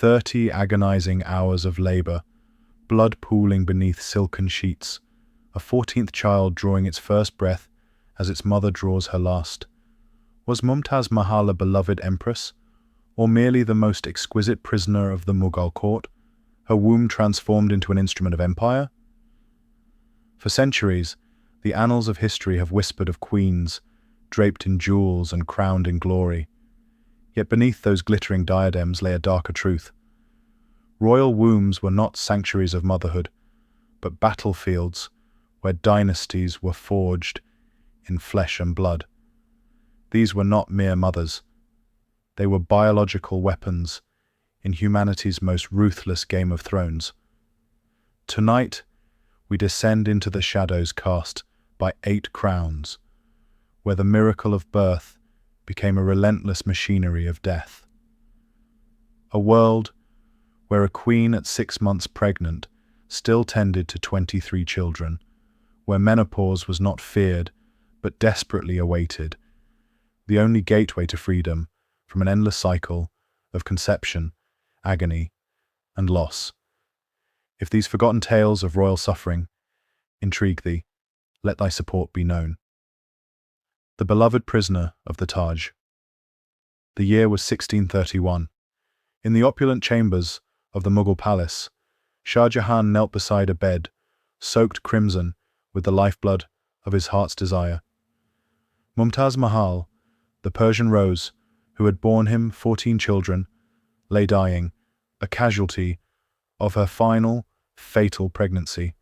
30 agonizing hours of labor, blood pooling beneath silken sheets, a 14th child drawing its first breath as its mother draws her last. Was Mumtaz Mahal a beloved empress, or merely the most exquisite prisoner of the Mughal court, her womb transformed into an instrument of empire? For centuries, the annals of history have whispered of queens, draped in jewels and crowned in glory. Yet beneath those glittering diadems lay a darker truth. Royal wombs were not sanctuaries of motherhood, but battlefields where dynasties were forged in flesh and blood. These were not mere mothers. They were biological weapons in humanity's most ruthless Game of Thrones. Tonight, we descend into the shadows cast by 8 crowns, where the miracle of birth became a relentless machinery of death. A world where a queen at 6 months pregnant still tended to 23 children, where menopause was not feared but desperately awaited, the only gateway to freedom from an endless cycle of conception, agony, and loss. If these forgotten tales of royal suffering intrigue thee, let thy support be known. The beloved prisoner of the Taj. The year was 1631. In the opulent chambers of the Mughal palace, Shah Jahan knelt beside a bed, soaked crimson with the lifeblood of his heart's desire. Mumtaz Mahal, the Persian rose, who had borne him 14 children, lay dying, a casualty of her final, fatal pregnancy.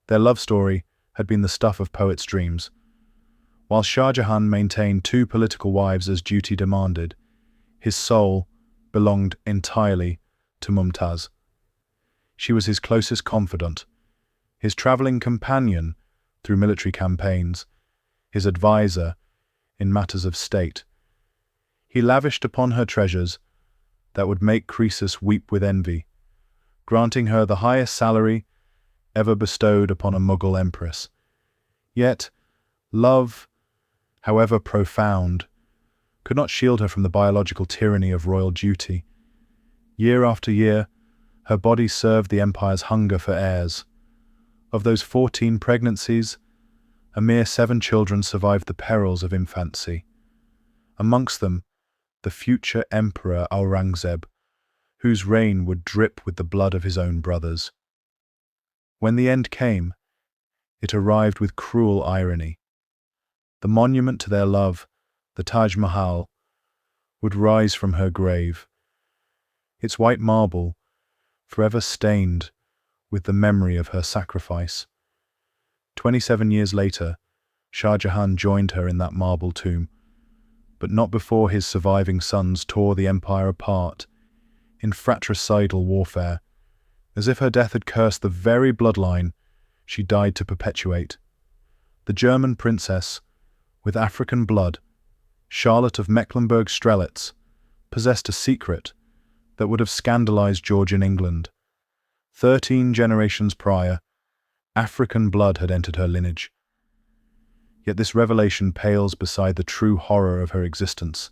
Their love story had been the stuff of poets' dreams. While Shah Jahan maintained 2 political wives as duty demanded, his soul belonged entirely to Mumtaz. She was his closest confidant, his traveling companion through military campaigns, his advisor in matters of state. He lavished upon her treasures that would make Croesus weep with envy, granting her the highest salary ever bestowed upon a Mughal empress. Yet, love, however profound, could not shield her from the biological tyranny of royal duty. Year after year, her body served the empire's hunger for heirs. Of those 14 pregnancies, a mere 7 children survived the perils of infancy. Amongst them, the future emperor Aurangzeb, whose reign would drip with the blood of his own brothers. When the end came, it arrived with cruel irony. The monument to their love, the Taj Mahal, would rise from her grave, its white marble forever stained with the memory of her sacrifice. 27 years later, Shah Jahan joined her in that marble tomb, but not before his surviving sons tore the empire apart in fratricidal warfare, as if her death had cursed the very bloodline she died to perpetuate. The German princess, with African blood, Charlotte of Mecklenburg-Strelitz, possessed a secret that would have scandalized Georgian England. 13 generations prior, African blood had entered her lineage. Yet this revelation pales beside the true horror of her existence.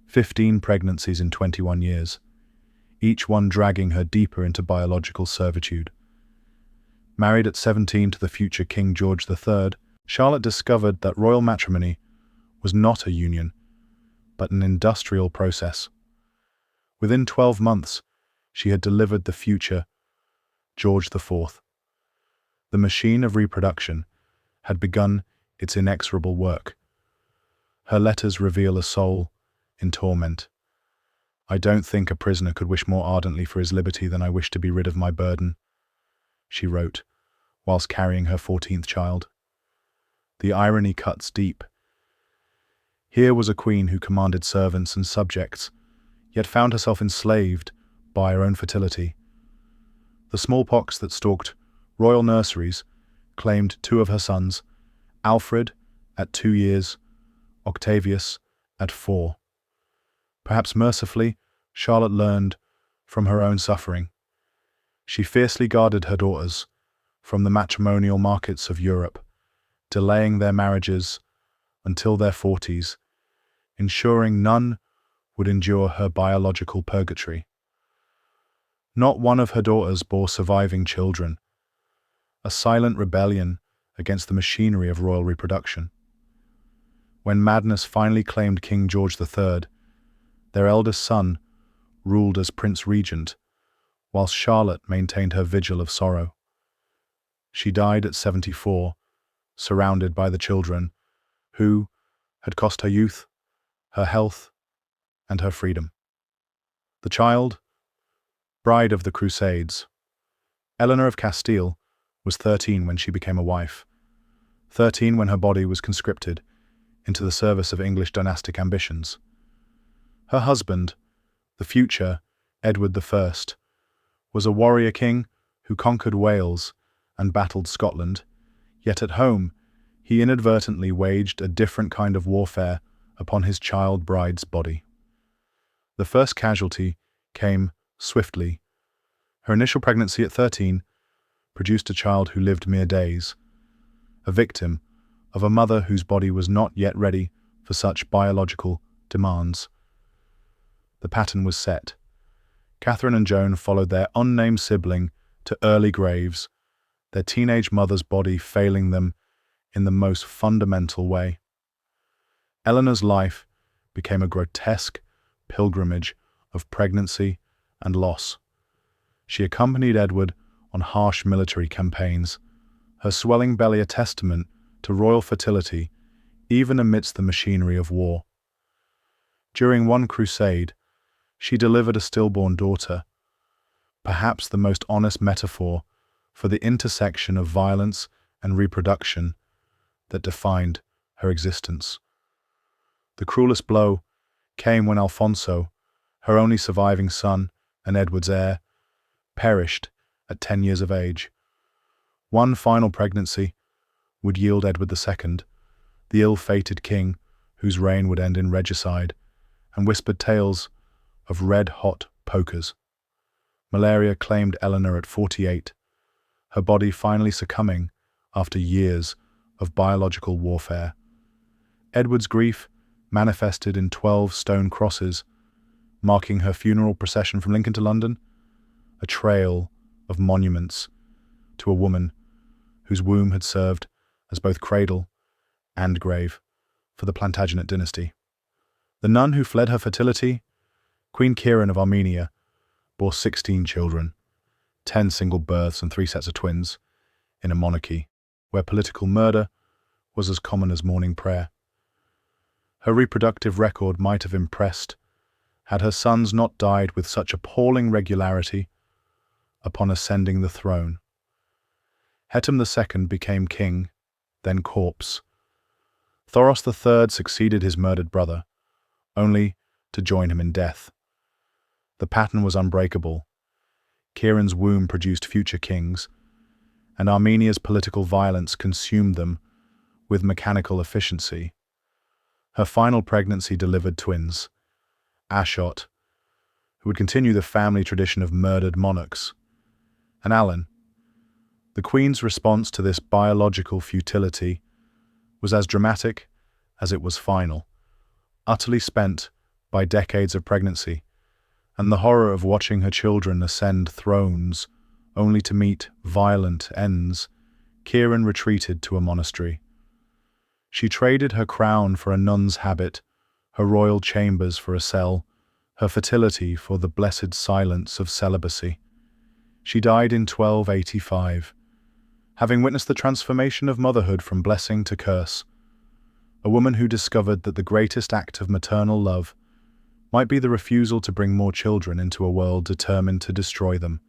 15 pregnancies in 21 years, each one dragging her deeper into biological servitude. Married at 17 to the future King George III, Charlotte discovered that royal matrimony was not a union, but an industrial process. Within 12 months, she had delivered the future George IV. The machine of reproduction had begun its inexorable work. Her letters reveal a soul in torment. I don't think a prisoner could wish more ardently for his liberty than I wish to be rid of my burden, she wrote, whilst carrying her 14th child. The irony cuts deep. Here was a queen who commanded servants and subjects, yet found herself enslaved by her own fertility. The smallpox that stalked royal nurseries claimed 2 of her sons, Alfred at 2 years, Octavius at 4. Perhaps mercifully, Charlotte learned from her own suffering. She fiercely guarded her daughters from the matrimonial markets of Europe, delaying their marriages until their 40s, ensuring none would endure her biological purgatory. Not one of her daughters bore surviving children, a silent rebellion against the machinery of royal reproduction. When madness finally claimed King George III, their eldest son ruled as Prince Regent, whilst Charlotte maintained her vigil of sorrow. She died at 74, surrounded by the children, who had cost her youth, her health, and her freedom. The child, bride of the Crusades, Eleanor of Castile, was 13 when she became a wife, 13 when her body was conscripted into the service of English dynastic ambitions. Her husband, the future Edward I, was a warrior king who conquered Wales and battled Scotland, yet at home he inadvertently waged a different kind of warfare upon his child bride's body. The first casualty came swiftly. Her initial pregnancy at 13 produced a child who lived mere days, a victim of a mother whose body was not yet ready for such biological demands. The pattern was set. Catherine and Joan followed their unnamed sibling to early graves, their teenage mother's body failing them in the most fundamental way. Eleanor's life became a grotesque pilgrimage of pregnancy and loss. She accompanied Edward on harsh military campaigns, her swelling belly a testament to royal fertility even amidst the machinery of war. During one crusade, she delivered a stillborn daughter, perhaps the most honest metaphor for the intersection of violence and reproduction that defined her existence. The cruelest blow came when Alfonso, her only surviving son and Edward's heir, perished at 10 years of age. One final pregnancy would yield Edward II, the ill-fated king whose reign would end in regicide, and whispered tales of red-hot pokers. Malaria claimed Eleanor at 48, her body finally succumbing after years of biological warfare. Edward's grief manifested in 12 stone crosses, marking her funeral procession from Lincoln to London, a trail of monuments to a woman whose womb had served as both cradle and grave for the Plantagenet dynasty. The nun who fled her fertility, Queen Kieran of Armenia, bore 16 children, 10 single births and 3 sets of twins, in a monarchy where political murder was as common as morning prayer. Her reproductive record might have impressed had her sons not died with such appalling regularity upon ascending the throne. Hetum II became king, then corpse. Thoros III succeeded his murdered brother, only to join him in death. The pattern was unbreakable. Kieran's womb produced future kings, and Armenia's political violence consumed them with mechanical efficiency. Her final pregnancy delivered twins, Ashot, who would continue the family tradition of murdered monarchs, and Alan. The Queen's response to this biological futility was as dramatic as it was final, utterly spent by decades of pregnancy, and the horror of watching her children ascend thrones only to meet violent ends. Kieran retreated to a monastery. She traded her crown for a nun's habit, her royal chambers for a cell, her fertility for the blessed silence of celibacy. She died in 1285, having witnessed the transformation of motherhood from blessing to curse, a woman who discovered that the greatest act of maternal love might be the refusal to bring more children into a world determined to destroy them.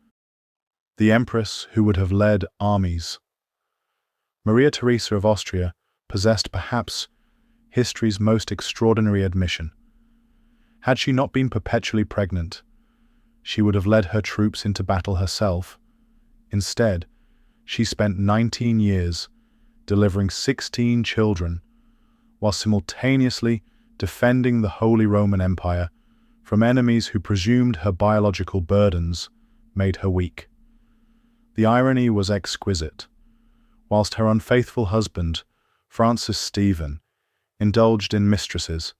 The empress who would have led armies. Maria Theresa of Austria possessed perhaps history's most extraordinary admission. Had she not been perpetually pregnant, she would have led her troops into battle herself. Instead, she spent 19 years delivering 16 children, while simultaneously defending the Holy Roman Empire from enemies who presumed her biological burdens made her weak. The irony was exquisite. Whilst her unfaithful husband, Francis Stephen, indulged in mistresses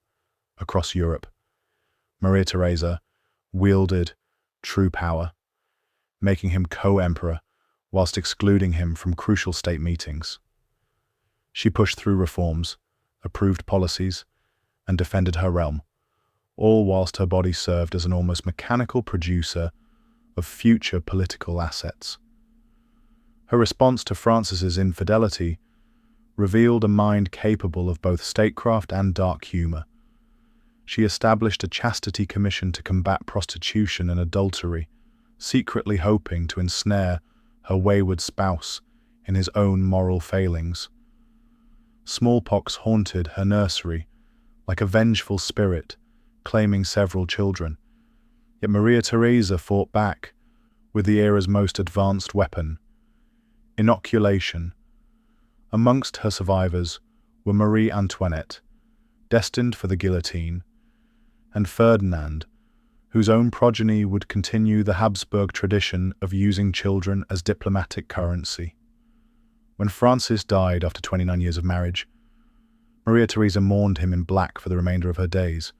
across Europe, Maria Theresa wielded true power. making him co-emperor whilst excluding him from crucial state meetings. She pushed through reforms, approved policies, and defended her realm, all whilst her body served as an almost mechanical producer of future political assets. Her response to Francis's infidelity revealed a mind capable of both statecraft and dark humor. She established a chastity commission to combat prostitution and adultery, secretly hoping to ensnare her wayward spouse in his own moral failings. Smallpox haunted her nursery like a vengeful spirit, claiming several children. Yet Maria Theresa fought back with the era's most advanced weapon, inoculation. Amongst her survivors were Marie Antoinette, destined for the guillotine, and Ferdinand, whose own progeny would continue the Habsburg tradition of using children as diplomatic currency. When Francis died after 29 years of marriage, Maria Theresa mourned him in black for the remainder of her days,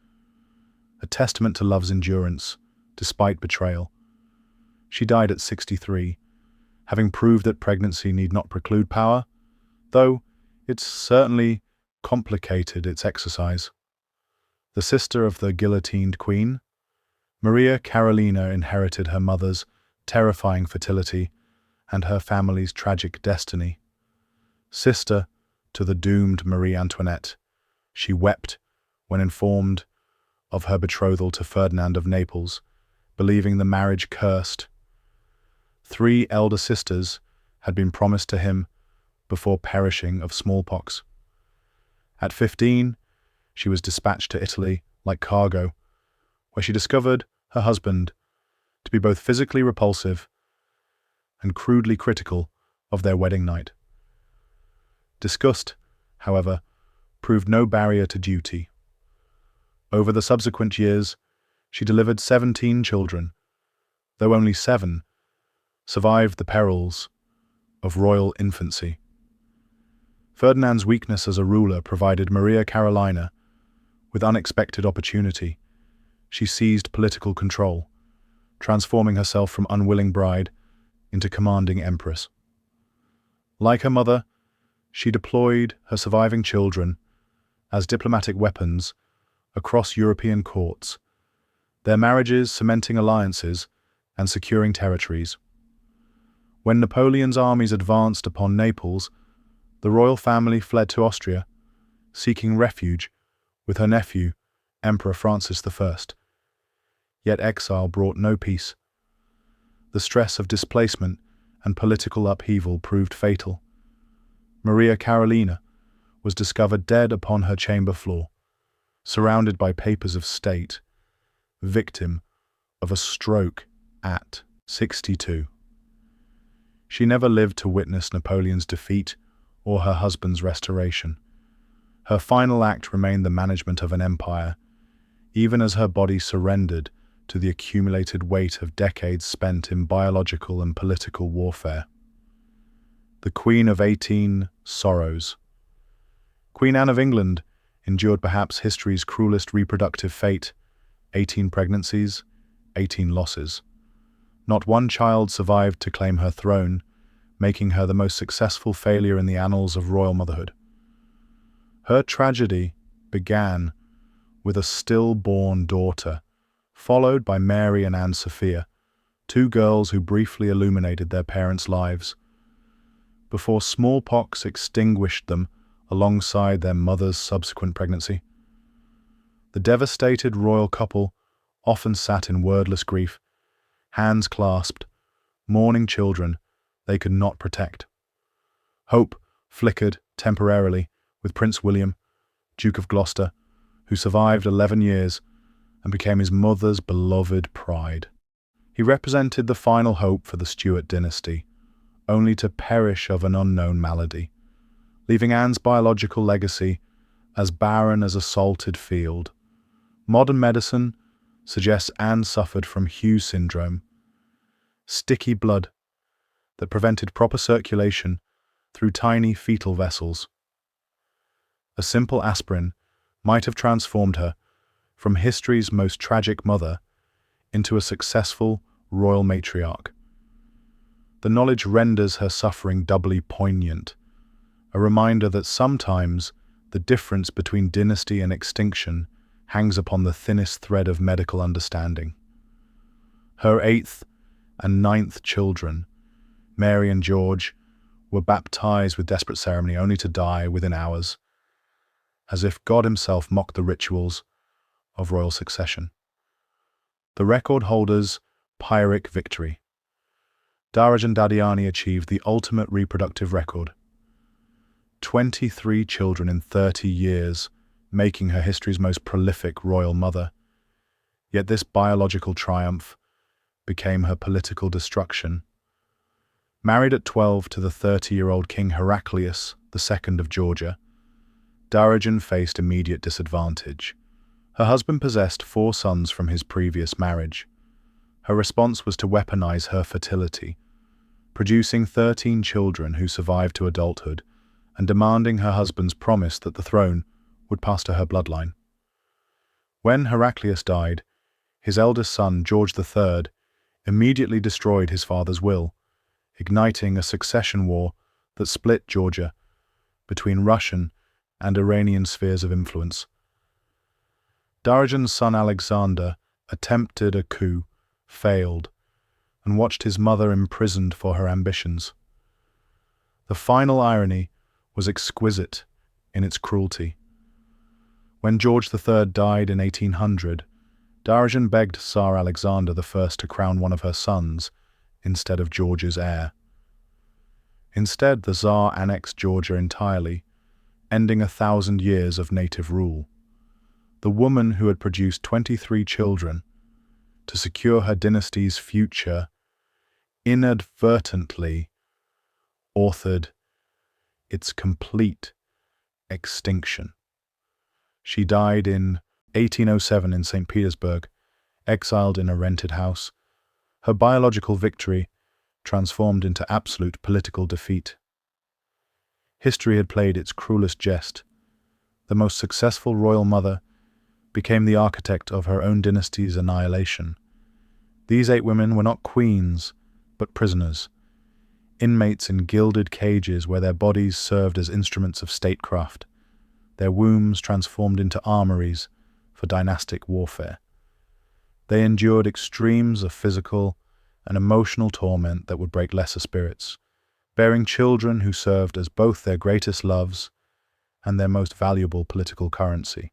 a testament to love's endurance, despite betrayal. She died at 63, having proved that pregnancy need not preclude power, though it certainly complicated its exercise. The sister of the guillotined queen, Maria Carolina inherited her mother's terrifying fertility and her family's tragic destiny. Sister to the doomed Marie Antoinette, she wept when informed of her betrothal to Ferdinand of Naples, believing the marriage cursed. 3 elder sisters had been promised to him before perishing of smallpox. At 15, she was dispatched to Italy like cargo, where she discovered her husband to be both physically repulsive and crudely critical of their wedding night. Disgust, however, proved no barrier to duty. Over the subsequent years, she delivered 17 children, though only 7 survived the perils of royal infancy. Ferdinand's weakness as a ruler provided Maria Carolina with unexpected opportunity. She seized political control, transforming herself from unwilling bride into commanding empress. Like her mother, she deployed her surviving children as diplomatic weapons across European courts, their marriages cementing alliances and securing territories. When Napoleon's armies advanced upon Naples, the royal family fled to Austria, seeking refuge with her nephew, Emperor Francis I. Yet exile brought no peace. The stress of displacement and political upheaval proved fatal. Maria Carolina was discovered dead upon her chamber floor, surrounded by papers of state, victim of a stroke at 62. She never lived to witness Napoleon's defeat or her husband's restoration. Her final act remained the management of an empire, even as her body surrendered to the accumulated weight of decades spent in biological and political warfare. The Queen of 18 Sorrows. Queen Anne of England endured perhaps history's cruelest reproductive fate: 18 pregnancies, 18 losses. Not one child survived to claim her throne, making her the most successful failure in the annals of royal motherhood. Her tragedy began with a stillborn daughter, followed by Mary and Anne Sophia, 2 girls who briefly illuminated their parents' lives, before smallpox extinguished them alongside their mother's subsequent pregnancy. The devastated royal couple often sat in wordless grief, hands clasped, mourning children they could not protect. Hope flickered temporarily with Prince William, Duke of Gloucester, who survived 11 years and became his mother's beloved pride. He represented the final hope for the Stuart dynasty, only to perish of an unknown malady, leaving Anne's biological legacy as barren as a salted field. Modern medicine suggests Anne suffered from Hughes syndrome, sticky blood that prevented proper circulation through tiny fetal vessels. A simple aspirin might have transformed her from history's most tragic mother into a successful royal matriarch. The knowledge renders her suffering doubly poignant, a reminder that sometimes the difference between dynasty and extinction hangs upon the thinnest thread of medical understanding. Her 8th and 9th children, Mary and George, were baptized with desperate ceremony only to die within hours, as if God himself mocked the rituals of royal succession. The record holder's Pyrrhic victory. Darajan Dadiani achieved the ultimate reproductive record. 23 children in 30 years, making her history's most prolific royal mother. Yet this biological triumph became her political destruction. Married at 12 to the 30-year-old King Heraclius II of Georgia, Darajan faced immediate disadvantage. Her husband possessed 4 sons from his previous marriage. Her response was to weaponize her fertility, producing 13 children who survived to adulthood and demanding her husband's promise that the throne would pass to her bloodline. When Heraclius died, his eldest son, George III, immediately destroyed his father's will, igniting a succession war that split Georgia between Russian and Iranian spheres of influence. Darajan's son Alexander attempted a coup, failed, and watched his mother imprisoned for her ambitions. The final irony was exquisite in its cruelty. When George III died in 1800, Darajan begged Tsar Alexander I to crown one of her sons instead of George's heir. Instead, the Tsar annexed Georgia entirely, ending 1,000 years of native rule. The woman who had produced 23 children to secure her dynasty's future inadvertently authored its complete extinction. She died in 1807 in St. Petersburg, exiled in a rented house. Her biological victory transformed into absolute political defeat. History had played its cruelest jest. The most successful royal mother became the architect of her own dynasty's annihilation. These 8 women were not queens, but prisoners, inmates in gilded cages where their bodies served as instruments of statecraft, their wombs transformed into armories for dynastic warfare. They endured extremes of physical and emotional torment that would break lesser spirits, bearing children who served as both their greatest loves and their most valuable political currency.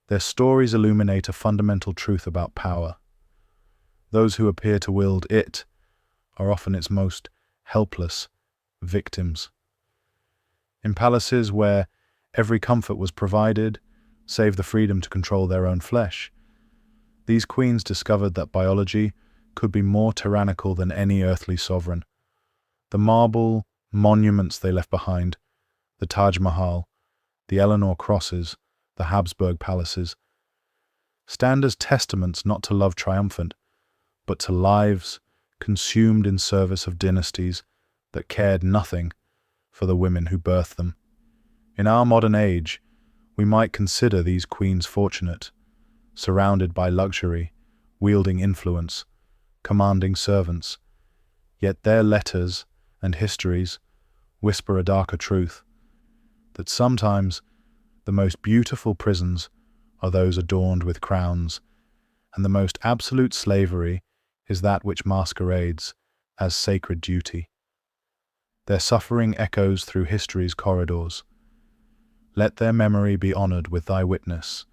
Their stories illuminate a fundamental truth about power. Those who appear to wield it are often its most helpless victims. In palaces where every comfort was provided, save the freedom to control their own flesh, these queens discovered that biology could be more tyrannical than any earthly sovereign. The marble monuments they left behind, the Taj Mahal, the Eleanor Crosses, the Habsburg palaces, stand as testaments not to love triumphant, but to lives consumed in service of dynasties that cared nothing for the women who birthed them. In our modern age, we might consider these queens fortunate, surrounded by luxury, wielding influence, commanding servants. Yet their letters and histories whisper a darker truth, that sometimes the most beautiful prisons are those adorned with crowns, and the most absolute slavery is that which masquerades as sacred duty. Their suffering echoes through history's corridors. Let their memory be honored with thy witness,